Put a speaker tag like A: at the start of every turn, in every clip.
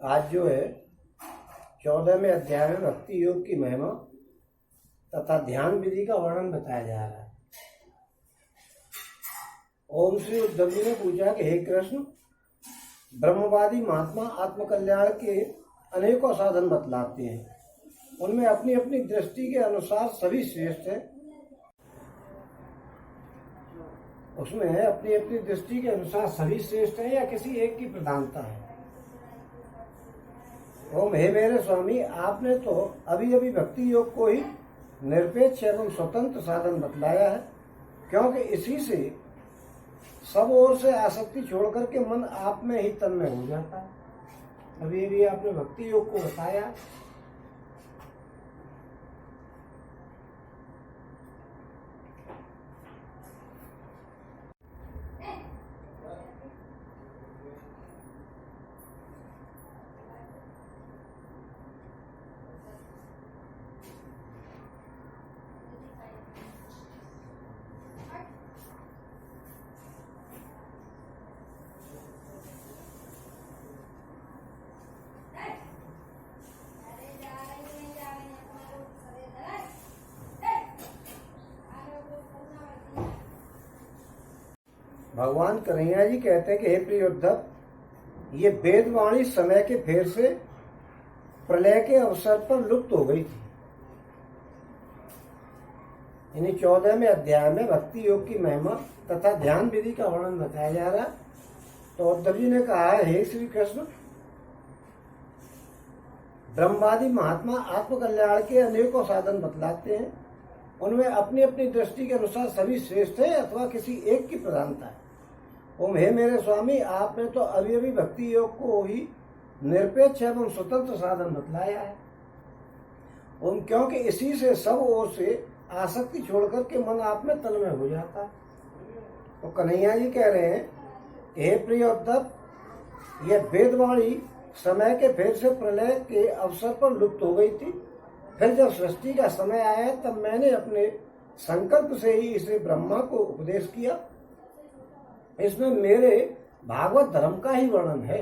A: आज जो है 14वें अध्याय में भक्ति योग की महिमा तथा ध्यान विधि का वर्णन बताया जा रहा है। ओम श्री उद्धव जी ने पूछा कि हे कृष्ण, ब्रह्मवादी महात्मा आत्मकल्याण के अनेकों साधन बतलाते हैं, उनमें अपनी अपनी दृष्टि के अनुसार सभी श्रेष्ठ है। उसमें अपनी अपनी दृष्टि के अनुसार सभी श्रेष्ठ है या किसी एक की प्रधानता है। ओम, हे मेरे स्वामी, आपने तो अभी अभी भक्ति योग को ही निरपेक्ष एवं स्वतंत्र साधन बतलाया है, क्योंकि इसी से सब ओर से आसक्ति छोड़ करके मन आप में ही तन्मय हो जाता है। अभी अभी आपने भक्ति योग को बताया। भगवान कन्हैया जी कहते हैं कि हे प्रिय उद्धव, ये वेदवाणी समय के फेर से प्रलय के अवसर पर लुप्त हो गई थी। यानी 14वें अध्याय में भक्ति योग की महिमा तथा ध्यान विधि का वर्णन बताया जा रहा है। तो उद्धव जी ने कहा, हे श्री कृष्ण, ब्रह्मवादी महात्मा आत्मकल्याण के अनेकों साधन बतलाते हैं, उनमें अपनी अपनी दृष्टि के अनुसार सभी श्रेष्ठ है अथवा किसी एक की प्रधानता है। ओम, हे मेरे स्वामी, आपने तो अभी अभी भक्ति योग को ही निरपेक्ष एवं स्वतंत्र साधन बतलाया है। ओम, क्योंकि इसी से सब ओर से आसक्ति छोड़ करके मन आप में तन्मय हो जाता है। तो कन्हैया जी कह रहे हैं, हे प्रिय उद्धव, यह वेदवाणी समय के फेर से प्रलय के अवसर पर लुप्त हो गई थी। फिर जब सृष्टि का समय आया तब मैंने अपने संकल्प से ही इसे ब्रह्मा को उपदेश किया। इसमें मेरे भागवत धर्म का ही वर्णन है।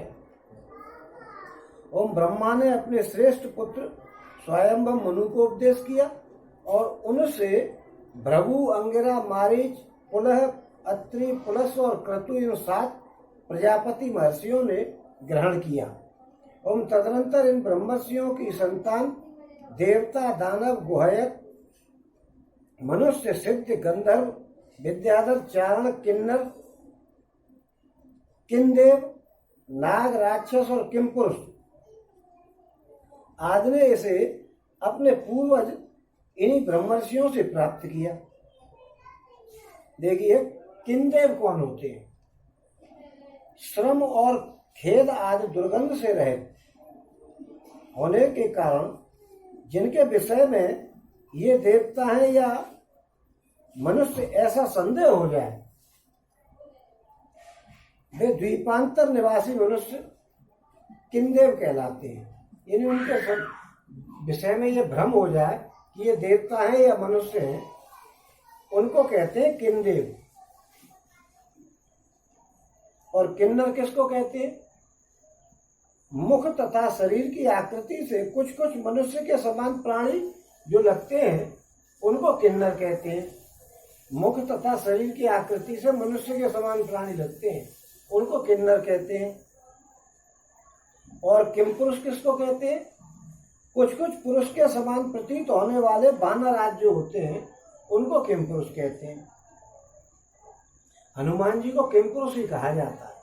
A: ओम, ब्रह्मा ने अपने श्रेष्ठ पुत्र स्वयंभव मनु को उपदेश किया और उनसे भृगु, अंगिरा, मारीच, पुलह, अत्रि, पुलस और क्रतु इन 7 प्रजापति महर्षियों ने ग्रहण किया। ओम, तदनंतर इन ब्रह्मर्षियों की संतान देवता, दानव, गुहयक, मनुष्य, सिद्ध, गंधर्व, विद्याधर, चारण, किन्नर, किन्देव, नाग, राक्षस और किमपुरुष आदि ने इसे अपने पूर्वज इन्हीं ब्रह्मर्षियों से प्राप्त किया। देखिए, किन्देव कौन होते हैं? श्रम और खेद आदि दुर्गंध से रहित होने के कारण जिनके विषय में ये देवता हैं या मनुष्य ऐसा संदेह हो जाए, वे द्वीपांतर निवासी मनुष्य किन्देव कहलाते हैं। यानी उनके विषय में ये भ्रम हो जाए कि ये देवता हैं या मनुष्य हैं, उनको कहते हैं किन्देव। और किन्नर किसको कहते हैं? मुख तथा शरीर की आकृति से कुछ कुछ मनुष्य के समान प्राणी जो लगते हैं, उनको किन्नर कहते हैं। मुख तथा शरीर की आकृति से मनुष्य के समान प्राणी लगते हैं, उनको किन्नर कहते हैं। और किमपुरुष किसको कहते हैं? कुछ कुछ पुरुष के समान प्रतीत होने वाले वानर आदि जो होते हैं, उनको किमपुरुष कहते हैं। हनुमान जी को किमपुरुष ही कहा जाता है।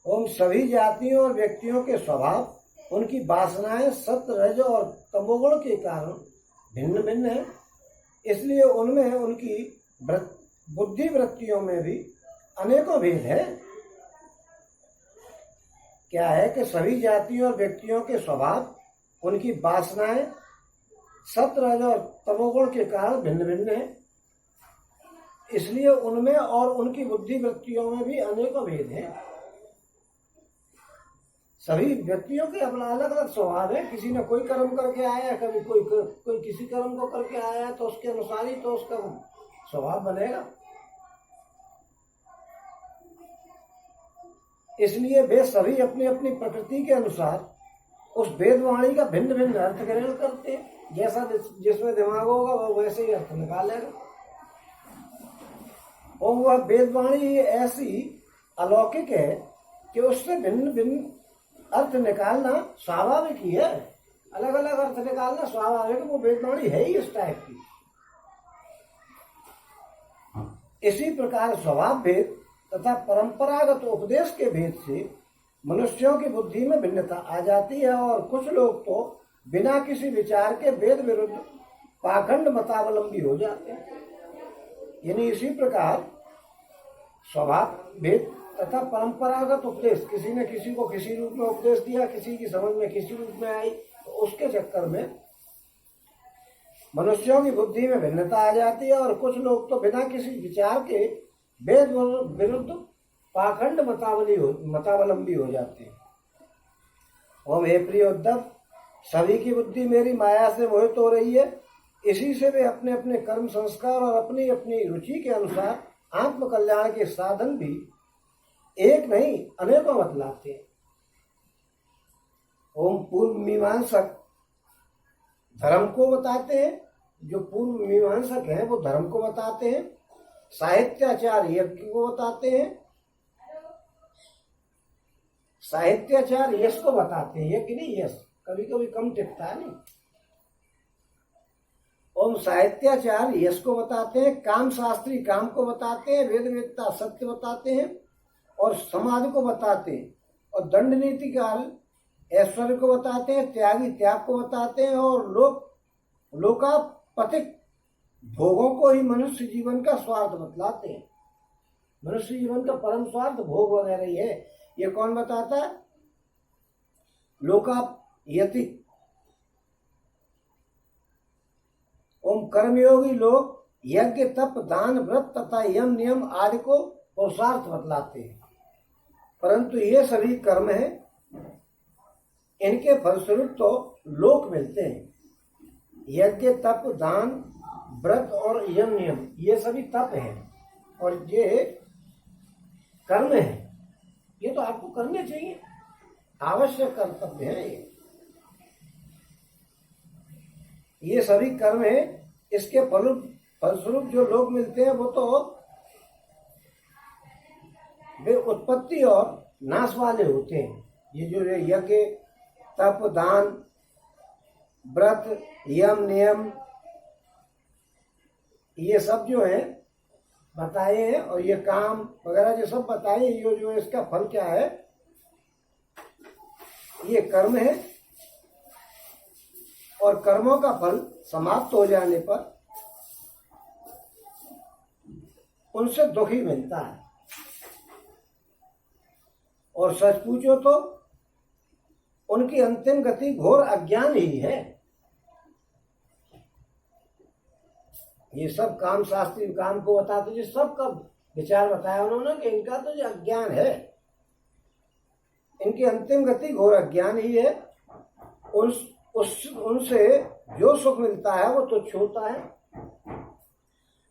A: ओम, सभी जातियों और व्यक्तियों के स्वभाव, उनकी वासनाएं सत्व, रज और तमोगुण के कारण भिन्न भिन्न है, इसलिए उनमें उनकी बुद्धि वृत्तियों में भी अनेकों भेद है। क्या है कि सभी जातियों और व्यक्तियों के स्वभाव, उनकी वासनाएं सत्व, रज और तमोगुण के कारण भिन्न भिन्न है, इसलिए उनमें और उनकी बुद्धि वृत्तियों में भी अनेकों भेद हैं। सभी व्यक्तियों के अपना अलग अलग स्वभाव है। किसी ने कोई कर्म करके आया, कभी कोई किसी कर्म को करके आया, तो उसके अनुसार ही तो उसका स्वभाव बनेगा। इसलिए वे सभी अपनी अपनी प्रकृति के अनुसार उस वेदवाणी का भिन्न भिन्न अर्थ ग्रहण करते हैं। जैसा जिसमें दिमाग होगा वह वैसे ही अर्थ निकालेगा। और वह वेदवाणी ऐसी अलौकिक है कि उससे भिन्न भिन्न अर्थ निकालना स्वाभाविक ही है। अलग अलग अर्थ निकालना स्वाभाविक है, वो वेदवाणी है ही इस टाइप की। इसी प्रकार स्वभाव भेद तथा परंपरागत उपदेश के भेद से मनुष्यों की बुद्धि में भिन्नता आ जाती है, और कुछ लोग तो बिना किसी विचार के वेद विरुद्ध पाखंड मतावलंबी हो जाते हैं। यानी इसी प्रकार स्वभाव भेद तथा परंपरागत उपदेश, किसी ने किसी को किसी रूप में उपदेश दिया, किसी की समझ में किसी रूप में आई, तो उसके चक्कर में मनुष्यों की बुद्धि में भिन्नता आ जाती है, और कुछ लोग तो बिना किसी विचार के वेद विरुद्ध पाखंड मतावलंबी हो जाते हैं। ओम हे प्रिय उद्धव, सभी की बुद्धि मेरी माया से मोहित हो रही है। इसी से वे अपने अपने कर्म संस्कार और अपनी अपनी रुचि के अनुसार आत्म कल्याण के साधन भी एक नहीं अनेकों बतलाते हैं। ओम पूर्व मीमांसक धर्म को बताते हैं। जो पूर्व मीमांसक हैं वो धर्म को बताते हैं। साहित्याचार यज्ञ को बताते हैं। साहित्याचार यश को बताते हैं, यज्ञ नहीं यश, कभी कभी कम टिकता है नहीं। ओम साहित्याचार यश को बताते हैं। काम शास्त्री काम को बताते हैं। वेद वेदता सत्य बताते हैं और समाज को बताते हैं। और दंड नीतिकार ऐश्वर्य को बताते हैं। त्यागी त्याग को बताते हैं। और लोकापतिक भोगों को ही मनुष्य जीवन का स्वार्थ बतलाते हैं। मनुष्य जीवन का परम स्वार्थ भोग वगैरह ही है। ये कौन बताता है? लोकायति। ओम कर्मयोगी लोग यज्ञ तप दान व्रत तथा यम नियम आदि को पुरुषार्थ बतलाते हैं, परंतु ये सभी कर्म हैं, इनके फलस्वरूप तो लोक मिलते हैं। यज्ञ तप दान व्रत और यम नियम ये सभी तप हैं और ये कर्म है। ये तो आपको करने चाहिए, आवश्यक कर्तव्य है। ये सभी कर्म है। इसके फलस्वरूप जो लोग मिलते हैं वो तो वे उत्पत्ति और नाश वाले होते हैं। ये जो यज्ञ तप दान व्रत यम नियम ये सब जो है बताए हैं, और ये काम वगैरह जो सब बताए, ये जो इसका फल क्या है, ये कर्म है। और कर्मों का फल समाप्त हो जाने पर उनसे दुख ही मिलता है। और सच पूछो तो उनकी अंतिम गति घोर अज्ञान ही है। ये सब काम शास्त्री काम को बताते, जो सबका विचार बताया उन्होंने कि इनका तो जो अज्ञान है, इनकी अंतिम गति घोर अज्ञान ही है। उनसे जो सुख मिलता है वो तुच्छ होता है,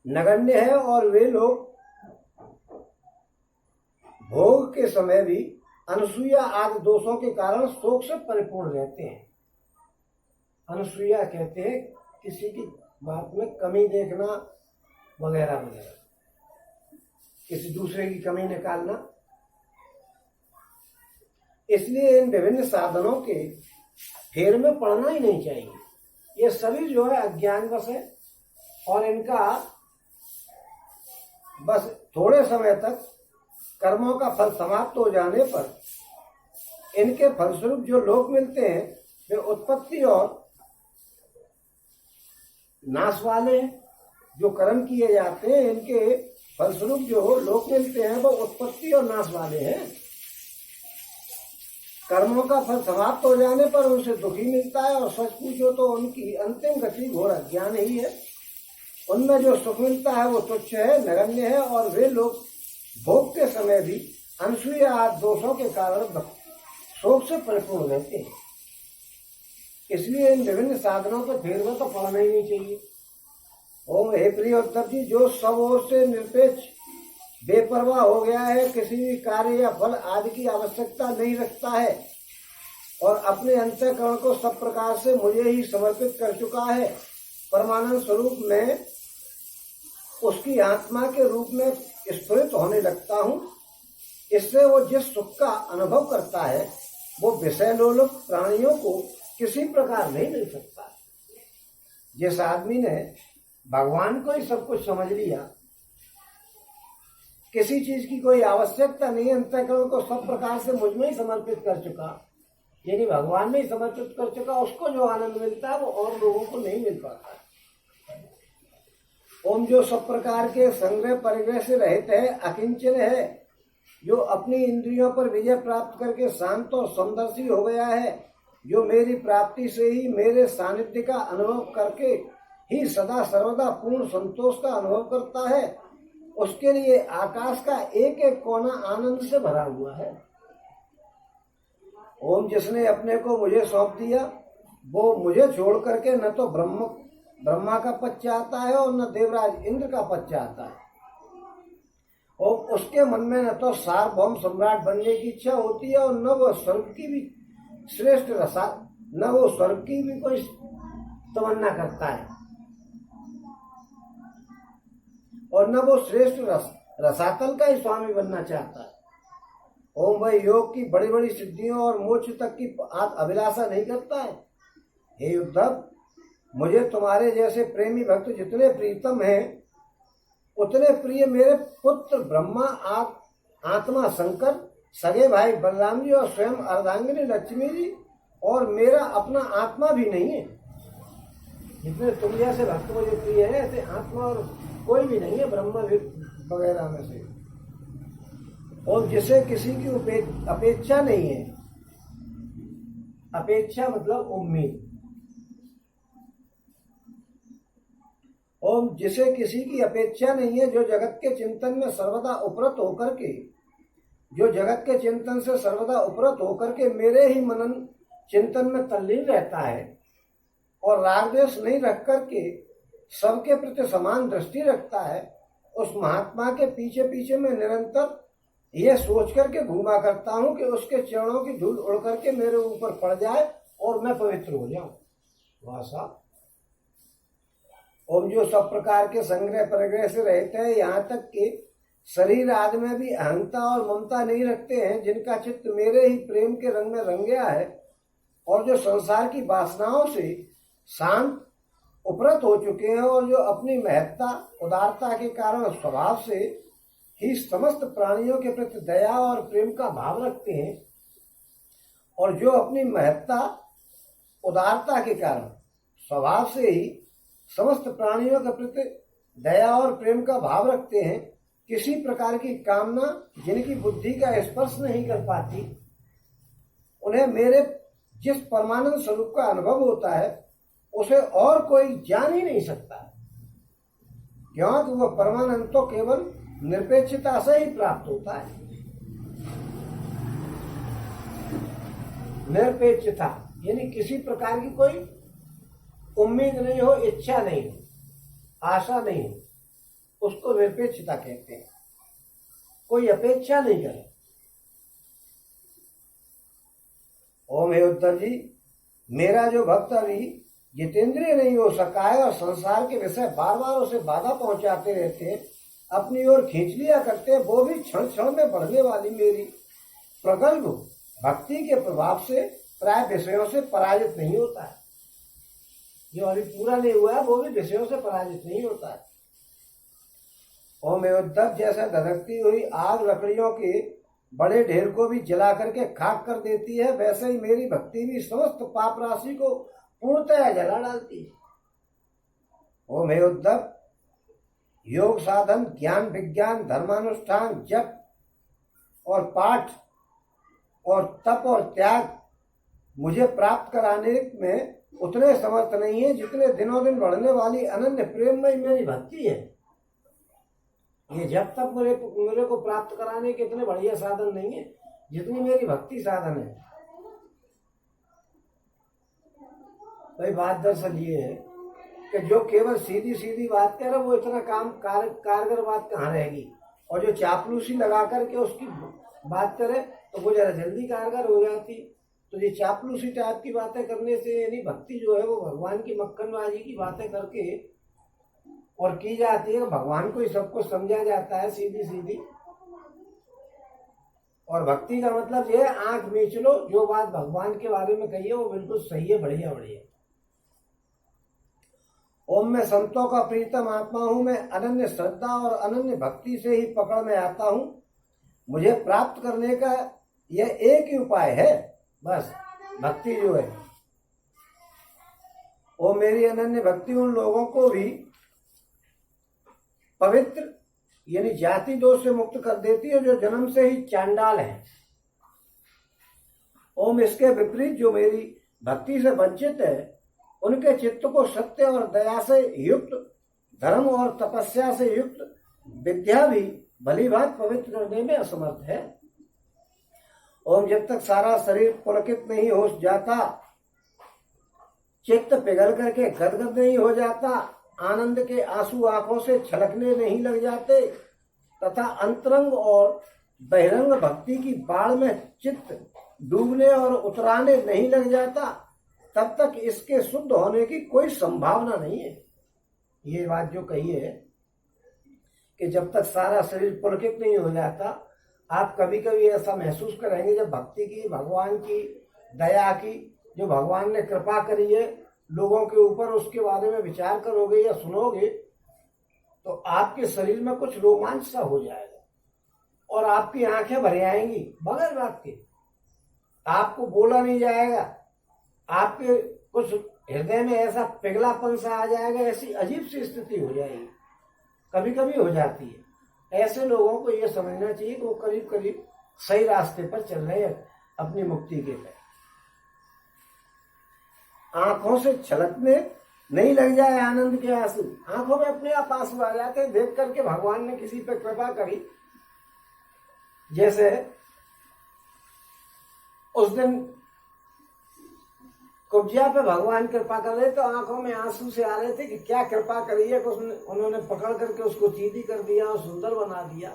A: नगण्य है, और वे लोग भोग के समय भी अनसूया आदि दोषों के कारण शोक से परिपूर्ण रहते हैं। अनसूया कहते हैं किसी की बात में कमी देखना वगैरह वगैरह, किसी दूसरे की कमी निकालना। इसलिए इन विभिन्न साधनों के फेर में पड़ना ही नहीं चाहिए। ये सभी जो है अज्ञानवश है, और इनका बस थोड़े समय तक कर्मों का फल समाप्त हो जाने पर इनके फलस्वरूप जो लोक मिलते हैं वे उत्पत्ति और नाश वाले हैं। जो कर्म किए जाते हैं इनके फलस्वरूप जो लोक मिलते हैं वो उत्पत्ति और नाश वाले हैं। कर्मों का फल समाप्त हो जाने पर उनसे दुखी मिलता है, और सच पूछो तो उनकी अंतिम गति घोर अज्ञान ही है। उनमें जो सुख मिलता है वो तुच्छ है, नगण्य है, और वे लोग भोग के समय भी अनसूया आदि दोषों के कारण शोक से परिपूर्ण रहते हैं। इसलिए इन विभिन्न साधनों पर फेरवा तो पड़ना ही नहीं चाहिए। ओम हे प्रिय उद्धव जी, जो सब ओर से निरपेक्ष बेपरवाह हो गया है, किसी भी कार्य या फल आदि की आवश्यकता नहीं रखता है और अपने अंतःकरण को सब प्रकार से मुझे ही समर्पित कर चुका है, परमानंद स्वरूप में उसकी आत्मा के रूप में स्फुरित होने लगता हूँ। इससे वो जिस सुख का अनुभव करता है वो विषय लोलुप प्राणियों को किसी प्रकार नहीं मिल सकता। जिस आदमी ने भगवान को ही सब कुछ समझ लिया, किसी चीज की कोई आवश्यकता नहीं, अंतःकरण को सब प्रकार से मुझ में ही समर्पित कर चुका, यानी भगवान में ही समर्पित कर चुका, उसको जो आनंद मिलता है वो और लोगों को नहीं मिल पाता। ओम जो सब प्रकार के संग्रह परिग्रह से रहित है, अकिंचन है, जो अपनी इंद्रियों पर विजय प्राप्त करके शांत और समदर्शी हो गया है, जो मेरी प्राप्ति से ही मेरे सानिध्य का अनुभव करके ही सदा सर्वदा पूर्ण संतोष का अनुभव करता है, उसके लिए आकाश का एक एक कोना आनंद से भरा हुआ है। ओम जिसने अपने को मुझे सौंप दिया वो मुझे छोड़ करके न तो ब्रह्मा का पद चाहता है और न देवराज इंद्र का पद चाहता है। और उसके मन में न तो सार्वभौम सम्राट बनने की इच्छा होती है और न वो स्वर्ग की भी श्रेष्ठ रसा, न वो स्वर्ग की भी कोई तमन्ना करता है और न वो श्रेष्ठ रसातल का ही स्वामी बनना चाहता है। ओम भाई योग की बड़ी बड़ी सिद्धियों और मोक्ष तक की अभिलाषा नहीं करता है। हे उद्धव, मुझे तुम्हारे जैसे प्रेमी भक्त जितने प्रीतम हैं उतने प्रिय मेरे पुत्र ब्रह्मा, आत्मा शंकर, सगे भाई बलराम जी और स्वयं अर्धांगिनी लक्ष्मी जी और मेरा अपना आत्मा भी नहीं है। जितने तुम जैसे भक्त मुझे प्रिय है ऐसे आत्मा और कोई भी नहीं है ब्रह्मा वगैरह में से। और जिसे किसी की अपेक्षा नहीं है, अपेक्षा मतलब उम्मीद। ओम जिसे किसी की अपेक्षा नहीं है, जो जगत के चिंतन में सर्वदा उपरत होकर के, जो जगत के चिंतन से सर्वदा उपरत होकर के मेरे ही मनन चिंतन में तल्लीन रहता है और राग द्वेष नहीं रख करके सबके प्रति समान दृष्टि रखता है, उस महात्मा के पीछे पीछे मैं निरंतर यह सोच करके घूमा करता हूं कि उसके चरणों की धूल उड़ करके मेरे ऊपर पड़ जाए और मैं पवित्र हो जाऊं। वासा ओम जो सब प्रकार के संग्रह परिग्रह से रहते हैं, यहाँ तक कि शरीर आदि में भी अहंता और ममता नहीं रखते हैं, जिनका चित्त मेरे ही प्रेम के रंग में रंग गया है और जो संसार की वासनाओं से शांत उपरत हो चुके हैं और जो अपनी महत्ता उदारता के कारण स्वभाव से ही समस्त प्राणियों के प्रति दया और प्रेम का भाव रखते हैं और जो अपनी महत्ता उदारता के कारण स्वभाव से ही समस्त प्राणियों के प्रति दया और प्रेम का भाव रखते हैं, किसी प्रकार की कामना जिनकी बुद्धि का स्पर्श नहीं कर पाती, उन्हें मेरे जिस परमानंद स्वरूप का अनुभव होता है उसे और कोई जान ही नहीं सकता, क्योंकि वह परमानंद तो केवल निरपेक्षता से ही प्राप्त होता है। निरपेक्षता यानी किसी प्रकार की कोई उम्मीद नहीं हो, इच्छा नहीं हो, आशा नहीं हो, उसको निरपेक्षता कहते हैं। कोई अपेक्षा नहीं करे। ओम हे उद्धव जी, मेरा जो भक्त अभी जितेंद्रिय नहीं हो सका है और संसार के विषय बार बार उसे बाधा पहुंचाते रहते हैं, अपनी ओर खींच लिया करते हैं, वो भी क्षण क्षण में बढ़ने वाली मेरी प्रगल्भ भक्ति के प्रभाव से प्राय विषयों से पराजित नहीं होता है। जो अभी पूरा नहीं हुआ है वो भी विषयों से पराजित नहीं होता है। ओम हे उद्धव, जैसा धधकती हुई आग लकड़ियों के बड़े ढेर को भी जला करके खाक कर देती है, वैसे ही मेरी भक्ति भी समस्त पाप राशि को पूर्णतः जला डालती है। ओम हे उद्धव, योग साधन, ज्ञान विज्ञान, धर्मानुष्ठान, जप और पाठ और तप और त्याग मुझे प्राप्त कराने में उतने समर्थ नहीं है जितने दिनों दिन बढ़ने वाली अनन्य प्रेम में मेरी भक्ति है। ये जब तक मेरे को प्राप्त कराने के इतने बढ़िया साधन नहीं है जितनी मेरी भक्ति साधन है। भाई बात दरअसल ये है कि जो केवल सीधी सीधी बात करे वो इतना कारगर बात कहाँ रहेगी, और जो चापलूसी लगा करके उसकी बात करे तो वो जरा जल्दी कारगर हो जाती। तो ये चापलूसी टाइप की बातें करने से यानी भक्ति जो है वो भगवान की मक्खनबाजी की बातें करके और की जाती है, भगवान को ही सब कुछ समझा जाता है सीधी सीधी। और भक्ति का मतलब ये है आंख मीच लो, जो बात भगवान के बारे में कही है वो बिल्कुल सही है, बढ़िया बढ़िया। ओम मैं संतों का प्रीतम आत्मा हूं, मैं अनन्य श्रद्धा और अनन्य भक्ति से ही पकड़ में आता हूं। मुझे प्राप्त करने का यह एक ही उपाय है, बस भक्ति जो है। ओ मेरी अनन्य भक्ति उन लोगों को भी पवित्र यानी जाति दोष से मुक्त कर देती है जो जन्म से ही चांडाल हैं। ओम इसके विपरीत जो मेरी भक्ति से वंचित है उनके चित्त को सत्य और दया से युक्त, धर्म और तपस्या से युक्त विद्या भी भली भांति पवित्र करने में असमर्थ है। ओम जब तक सारा शरीर पुलकित नहीं हो जाता, चित्त पिघल करके गदगद नहीं हो जाता, आनंद के आंसू आंखों से छलकने नहीं लग जाते तथा अंतरंग और बहिरंग भक्ति की बाढ़ में चित्त डूबने और उतराने नहीं लग जाता, तब तक इसके शुद्ध होने की कोई संभावना नहीं है। ये बात जो कही है कि जब तक सारा शरीर पुलकित नहीं हो जाता, आप कभी कभी ऐसा महसूस करेंगे जब भक्ति की, भगवान की दया की, जो भगवान ने कृपा करी है लोगों के ऊपर, उसके बारे में विचार करोगे या सुनोगे तो आपके शरीर में कुछ रोमांच सा हो जाएगा और आपकी आंखें भर आएंगी बगैर बात के। आपको बोला नहीं जाएगा, आपके कुछ हृदय में ऐसा पिघलापन सा आ जाएगा, ऐसी अजीब सी स्थिति हो जाएगी, कभी कभी हो जाती है। ऐसे लोगों को यह समझना चाहिए कि वो करीब करीब सही रास्ते पर चल रहे हैं अपनी मुक्ति के लिए। आंखों से छलकने नहीं लग जाए आनंद के आंसू, आंखों में अपने आप आंसू आ जाते हैं देख करके भगवान ने किसी पर कृपा करी। जैसे उस दिन कुब्जा पे भगवान कृपा कर रहे तो आंखों में आंसू से आ रहे थे कि क्या कृपा करी है, उन्होंने पकड़ करके उसको सीधी कर दिया और सुंदर बना दिया।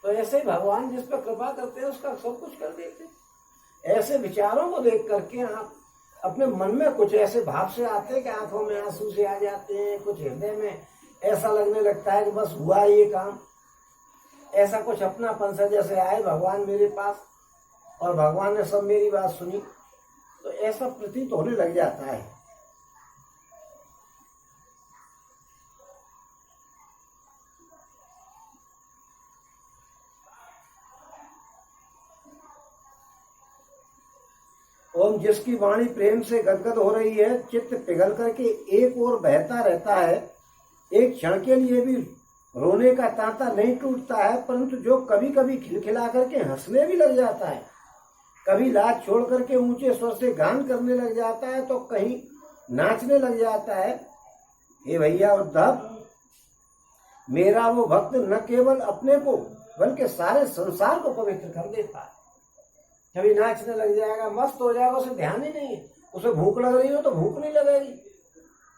A: तो ऐसे ही भगवान जिस पर कृपा करते हैं उसका सब कुछ कर देते। ऐसे विचारों को देख करके आप अपने मन में कुछ ऐसे भाव से आते हैं कि आंखों में आंसू से आ जाते हैं, कुछ हृदय में ऐसा लगने लगता है कि बस हुआ ये काम, ऐसा कुछ अपनापन सा जैसे आए भगवान मेरे पास और भगवान ने सब मेरी बात सुनी, तो ऐसा प्रतीत होने लग जाता है। ओम जिसकी वाणी प्रेम से गदगद हो रही है, चित्त पिघल करके एक ओर बहता रहता है, एक क्षण के लिए भी रोने का तांता नहीं टूटता है, परंतु जो कभी कभी खिलखिला करके हंसने भी लग जाता है, कभी लाज छोड़ करके ऊंचे स्वर से गान करने लग जाता है, तो कहीं नाचने लग जाता है। हे भैया उद्धव, मेरा वो भक्त न केवल अपने को बल्कि सारे संसार को पवित्र कर देता है। कभी नाचने लग जाएगा, मस्त हो जाएगा, उसे ध्यान ही नहीं है। उसे भूख लग रही हो तो भूख नहीं लगेगी,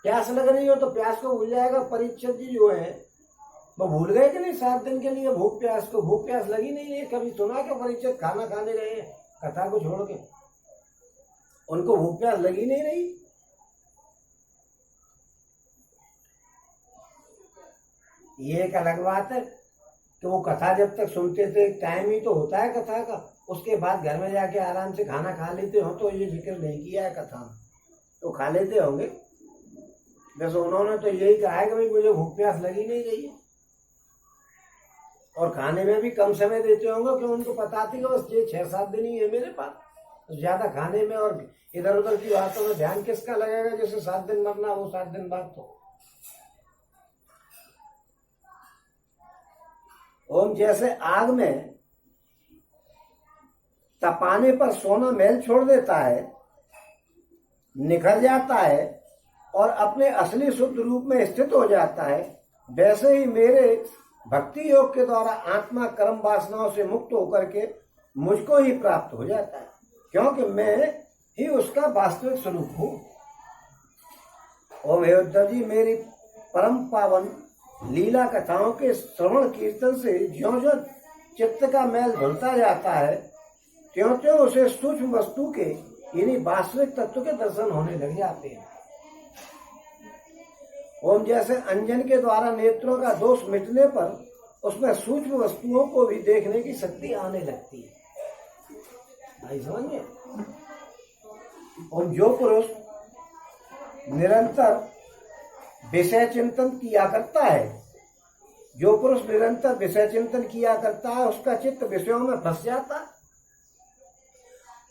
A: प्यास लग रही हो तो प्यास को भूल जाएगा। परीक्षित जी जो है वो भूल गए कि नहीं 7 दिन के लिए भूख प्यास लगी नहीं है। कभी सुना कि परीक्षित खाना खाने गए हैं कथा को छोड़ के, उनको भूख प्यास लगी नहीं रही। ये एक अलग बात है कि वो कथा जब तक सुनते थे, टाइम ही तो होता है कथा का, उसके बाद घर में जाके आराम से खाना खा लेते हो, तो ये जिक्र नहीं किया है कथा में, तो खा लेते होंगे। वैसे उन्होंने तो यही कहा है कि भाई मुझे भूख प्यास लगी नहीं रही है, और खाने में भी कम समय देते होंगे कि उनको पता थी कि बस ये 6-7 दिन ही है मेरे पास, तो ज्यादा खाने में और इधर उधर की बातों में ध्यान किसका लगेगा, जैसे 7 दिन मरना वो 7 दिन बाद। तो ओम जैसे आग में तपाने पर सोना मैल छोड़ देता है, निखर जाता है और अपने असली शुद्ध रूप में स्थित हो जाता है, वैसे ही मेरे भक्ति योग के द्वारा आत्मा कर्म वासनाओं से मुक्त होकर के मुझको ही प्राप्त हो जाता है, क्योंकि मैं ही उसका वास्तविक स्वरूप हूं। ओम हे उद्धव जी, मेरी परम पावन लीला कथाओं के श्रवण कीर्तन से ज्यों ज्यों चित्त का मैल धुलता जाता है, त्यों त्यों उसे सूक्ष्म वस्तु के यानी वास्तविक तत्व के दर्शन होने लग जाते हैं। ओम जैसे अंजन के द्वारा नेत्रों का दोष मिटने पर उसमें सूक्ष्म वस्तुओं को भी देखने की शक्ति आने लगती है। भाई समझिए। ओम जो पुरुष निरंतर विषय चिंतन किया करता है, जो पुरुष निरंतर विषय चिंतन किया करता है, उसका चित्त विषयों में फंस जाता है।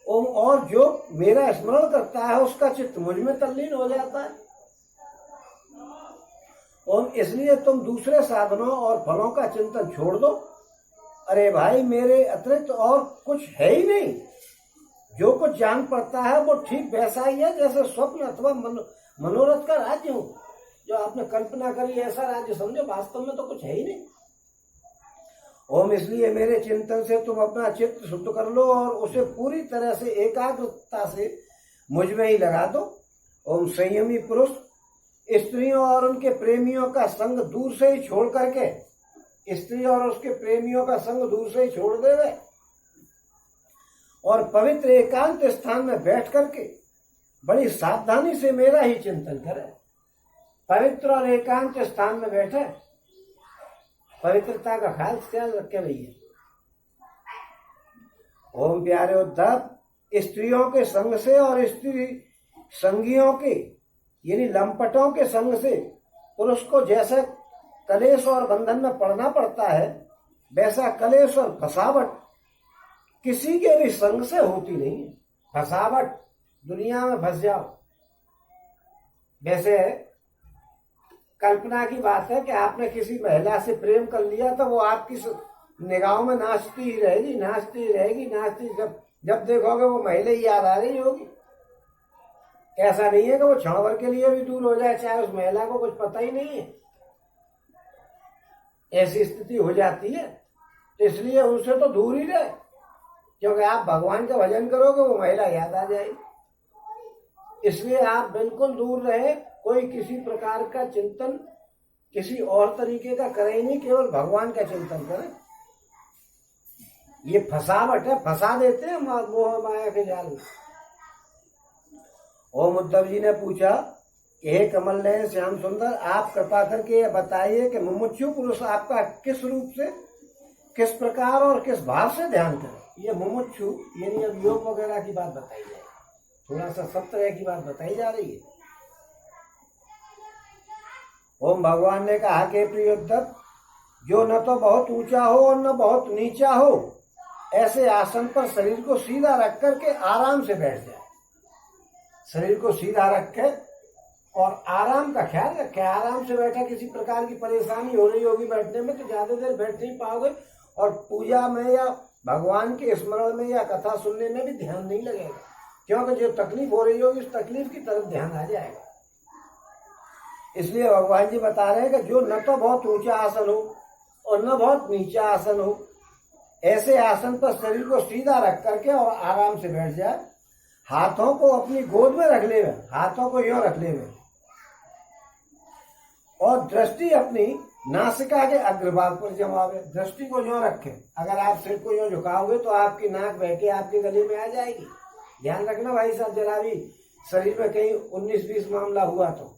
A: ओम और जो मेरा स्मरण करता है, उसका चित्त मुझ में तल्लीन हो जाता है। ओम इसलिए तुम दूसरे साधनों और फलों का चिंतन छोड़ दो। अरे भाई, मेरे अतिरिक्त और कुछ है ही नहीं। जो कुछ जान पड़ता है वो ठीक वैसा ही है जैसे स्वप्न अथवा मनोरथ का राज्य हो, जो आपने कल्पना करी ऐसा राज्य समझो, वास्तव में तो कुछ है ही नहीं। ओम इसलिए मेरे चिंतन से तुम अपना चित्त शुद्ध कर लो और उसे पूरी तरह से एकाग्रता से मुझ में ही लगा दो। ओम संयमी पुरुष स्त्रियों और उनके प्रेमियों का संग दूर से ही छोड़ करके, स्त्री और उसके प्रेमियों का संग दूर से ही छोड़ देवे और पवित्र एकांत स्थान में बैठ करके बड़ी सावधानी से मेरा ही चिंतन करे। पवित्र और एकांत स्थान में बैठे, पवित्रता का ख्याल रखे भैया। ओम प्यारे उद्धव, स्त्रियों के संग से और स्त्री संगियों के यानी लंपटों के संग से पुरुष को जैसे कलेश और बंधन में पड़ना पड़ता है, वैसा कलेश और फसावट किसी के भी संग से होती नहीं है। फसावट दुनिया में फंस जाओ। वैसे कल्पना की बात है कि आपने किसी महिला से प्रेम कर लिया तो वो आपकी निगाहों में नाचती ही रहेगी, नाचती ही रहेगी, नाचती। जब देखोगे वो महिला ही याद आ रही होगी। ऐसा नहीं है कि वो क्षण भर के लिए भी दूर हो जाए, चाहे उस महिला को कुछ पता ही नहीं है। ऐसी स्थिति हो जाती है, तो इसलिए उनसे तो दूर ही रहे, क्योंकि आप भगवान का भजन करोगे वो महिला याद आ जाएगी। इसलिए आप बिल्कुल दूर रहे। कोई किसी प्रकार का चिंतन किसी और तरीके का करे ही नहीं, केवल भगवान का चिंतन करें। ये फसावट है, फंसा देते हैं मोह माया के जाल में। ओम उद्धव जी ने पूछा कि हे कमल नयन श्याम सुंदर, आप कृपा करके ये बताइए कि मुमुक्षु पुरुष आपका किस रूप से, किस प्रकार और किस भाव से ध्यान करे। ये मुमुक्षु यानी अब योग वगैरह की बात बताई जाए, थोड़ा सा सब तरह की बात बताई जा रही है। ओम भगवान ने कहा कि प्रिय उद्धव, जो न तो बहुत ऊंचा हो और न बहुत नीचा हो, ऐसे आसन पर शरीर को सीधा रख करके आराम से बैठ जाए। शरीर को सीधा रखे और आराम का ख्याल रखे। आराम से बैठा, किसी प्रकार की परेशानी हो रही होगी बैठने में तो ज्यादा देर बैठ नहीं पाओगे और पूजा में या भगवान के स्मरण में या कथा सुनने में भी ध्यान नहीं लगेगा, क्योंकि जो तकलीफ हो रही होगी उस तकलीफ की तरफ ध्यान आ जाएगा। इसलिए भगवान जी बता रहे हैं कि जो न तो बहुत ऊंचा आसन हो और न बहुत नीचा आसन हो, ऐसे आसन पर शरीर को सीधा रख करके और आराम से बैठ जाए। हाथों को अपनी गोद में रख ले, हाथों को यूं रख ले और दृष्टि अपनी नासिका के अग्रभाग पर जमावे। दृष्टि को यूं रखे। अगर आप सिर को यूं झुकाओगे तो आपकी नाक बह के आपके गले में आ जाएगी। ध्यान रखना भाई साहब, जरा भी शरीर में कहीं 19-20 मामला हुआ तो,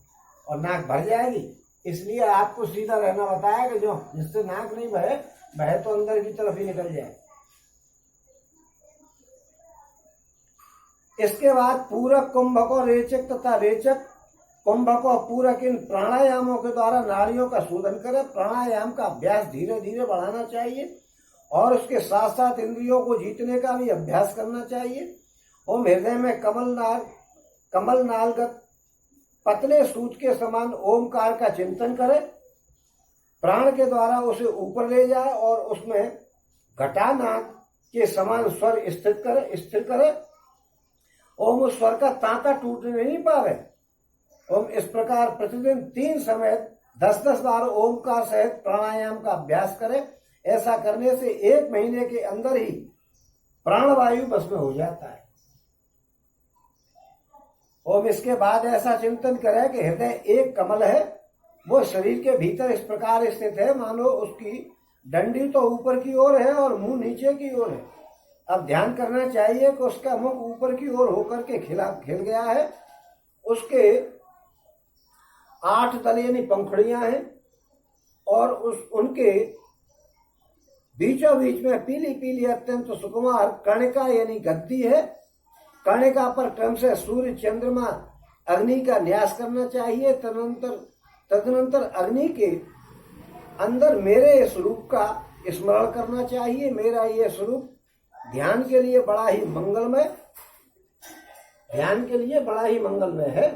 A: और नाक भर जाएगी। इसलिए आपको सीधा रहना बताया कि जो जिससे नाक नहीं बहे तो अंदर की तरफ ही निकल जाए। इसके बाद पूरक, कुंभक और रेचक तथा रेचक कुंभक और पूरक इन प्राणायामों के द्वारा नाड़ियों का शोधन करें। प्राणायाम का अभ्यास धीरे धीरे बढ़ाना चाहिए और उसके साथ साथ इंद्रियों को जीतने का भी अभ्यास करना चाहिए। ओम हृदय में कमल नालगत पतले सूत के समान ओमकार का चिंतन करे। प्राण के द्वारा उसे ऊपर ले जाए और उसमें घटानाद के समान स्वर स्थिर करे। ओम उस स्वर का तांता टूटने नहीं पावे। ओम इस प्रकार प्रतिदिन 3 समय 10-10 बार ओमकार सहित प्राणायाम का अभ्यास करे। ऐसा करने से 1 महीने के अंदर ही प्राणवायु बस में हो जाता है। ओम इसके बाद ऐसा चिंतन करें कि हृदय एक कमल है, वो शरीर के भीतर इस प्रकार स्थित है मानो उसकी डंडी तो ऊपर की ओर है और मुंह नीचे की ओर है। अब ध्यान करना चाहिए कि उसका मुख ऊपर की ओर होकर के खिल गया है, उसके 8 तल यानी पंखुड़ियां हैं और उनके बीचों बीच में पीली पीली अत्यंत सुकुमार कर्णिका यानी गद्दी है। कर्णिका पर क्रम से सूर्य चंद्रमा अग्नि का न्यास करना चाहिए। तदनंतर अग्नि के अंदर मेरे स्वरूप का स्मरण करना चाहिए। मेरा ये स्वरूप ध्यान के लिए बड़ा ही मंगलमय है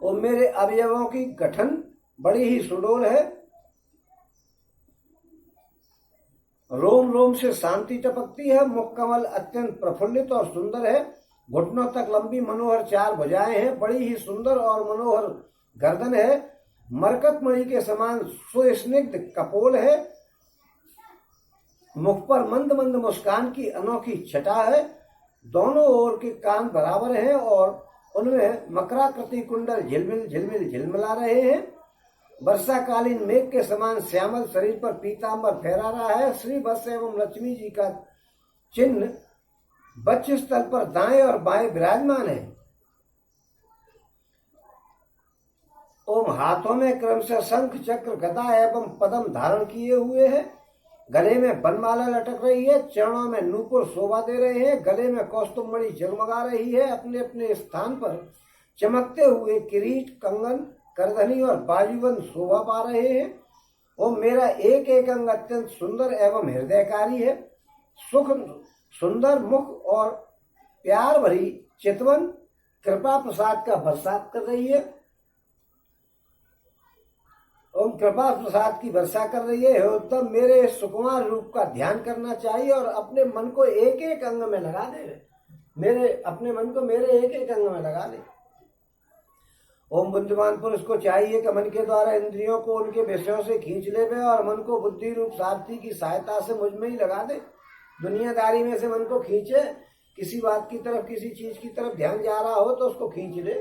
A: और मेरे अवयवों की गठन बड़ी ही सुडौल है। रोम रोम से शांति टपकती है। मुख कमल अत्यंत प्रफुल्लित और सुंदर है। घुटनों तक लंबी मनोहर 4 भुजाएं हैं। बड़ी ही सुंदर और मनोहर गर्दन है। मरकत मणि के समान सुस्निग्ध कपोल है। मुख पर मंद मंद मुस्कान की अनोखी छटा है। दोनों ओर के कान बराबर हैं और उनमें मकराकृति कुंडल झिलमिल झिलमिला रहे हैं। वर्षाकालीन मेघ के समान श्यामल शरीर पर पीतांबर फहरा रहा है। श्री वत्स एवं लक्ष्मी जी का चिन्ह वक्षस्थल पर दाएं और बाएं विराजमान है। ओम हाथों में क्रम से शंख चक्र गदा एवं पद्म धारण किए हुए हैं। गले में बनमाला लटक रही है। चरणों में नूपुर शोभा दे रहे हैं। गले में कौस्तुभमणि जगमगा रही है। अपने अपने स्थान पर चमकते हुए किरीट, कंगन, करधनी और बाजूबंद शोभा पा रहे हैं। ओम मेरा एक एक अंग अत्यंत सुंदर एवं हृदयकारी है। सुंदर मुख और प्यार भरी चितवन कृपा प्रसाद का बरसात कर रही है। ओम कृपा प्रसाद की वर्षा कर रही है। उत्तम मेरे सुकुमार रूप का ध्यान करना चाहिए और अपने मन को एक एक अंग में लगा दे। अपने मन को मेरे एक एक अंग में लगा दे। ओम बुद्धिमान पुरुष को चाहिए कि मन के द्वारा इंद्रियों को उनके विषयों से खींच ले और मन को बुद्धि रूप सारथी की सहायता से मुझ में ही लगा दे। दुनियादारी में से मन को खींचे। किसी बात की तरफ, किसी चीज की तरफ ध्यान जा रहा हो तो उसको खींच ले।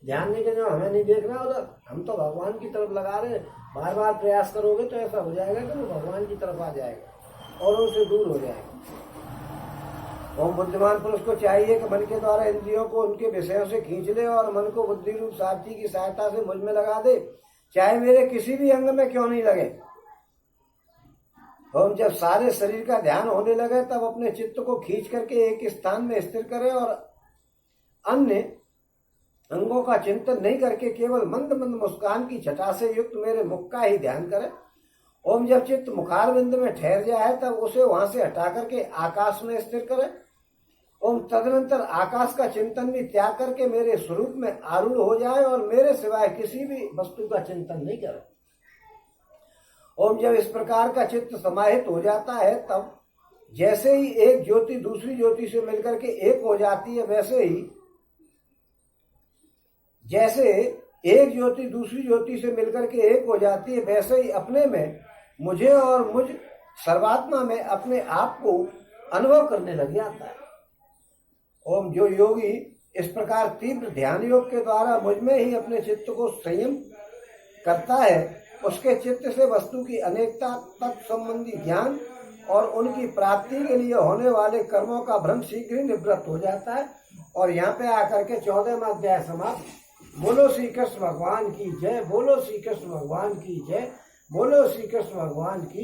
A: ध्यान नहीं करना, हमें नहीं देख रहा उधर, हम तो भगवान की तरफ लगा रहे। बार बार प्रयास करोगे तो ऐसा हो जाएगा कि वो भगवान की तरफ आ जाएगा और उनसे दूर हो जाएगा। ओम बुद्धिमान पुरुष को चाहिए कि मन के द्वारा इंद्रियों को उनके विषयों से खींच ले और मन को बुद्धि रूप सारथी की सहायता से मुझ में लगा दे, चाहे मेरे किसी भी अंग में क्यों नहीं लगे। ओम जब सारे शरीर का ध्यान होने लगे तब अपने चित्त को खींच करके एक स्थान में स्थिर करे और अन्य अंगों का चिंतन नहीं करके केवल मंद मंद मुस्कान की छटा से युक्त मेरे मुख का ही ध्यान करे। ओम जब चित्त मुखारविंद में ठहर जाए तब उसे वहां से हटा करके आकाश में स्थिर करे। ओम तदनंतर आकाश का चिंतन भी त्याग करके मेरे स्वरूप में आरूढ़ हो जाए और मेरे सिवाय किसी भी वस्तु का चिंतन नहीं करे। ओम जब इस प्रकार का चित्त समाहित हो जाता है तब जैसे ही एक ज्योति दूसरी ज्योति से मिलकर के एक हो जाती है, वैसे ही अपने में मुझे और मुझ सर्वात्मा में अपने आप को अनुभव करने लग जाता है। ओम जो योगी इस प्रकार तीव्र ध्यान योग के द्वारा मुझ में ही अपने चित्त को संयम करता है, उसके चित्त से वस्तु की अनेकता तत्व संबंधी ज्ञान और उनकी प्राप्ति के लिए होने वाले कर्मों का भ्रम शीघ्र ही निवृत्त हो जाता है। और यहाँ पे आकर के 14वां अध्याय समाप्त। बोलो श्री कृष्ण भगवान की जय। बोलो श्री कृष्ण भगवान की जय। बोलो श्री कृष्ण भगवान की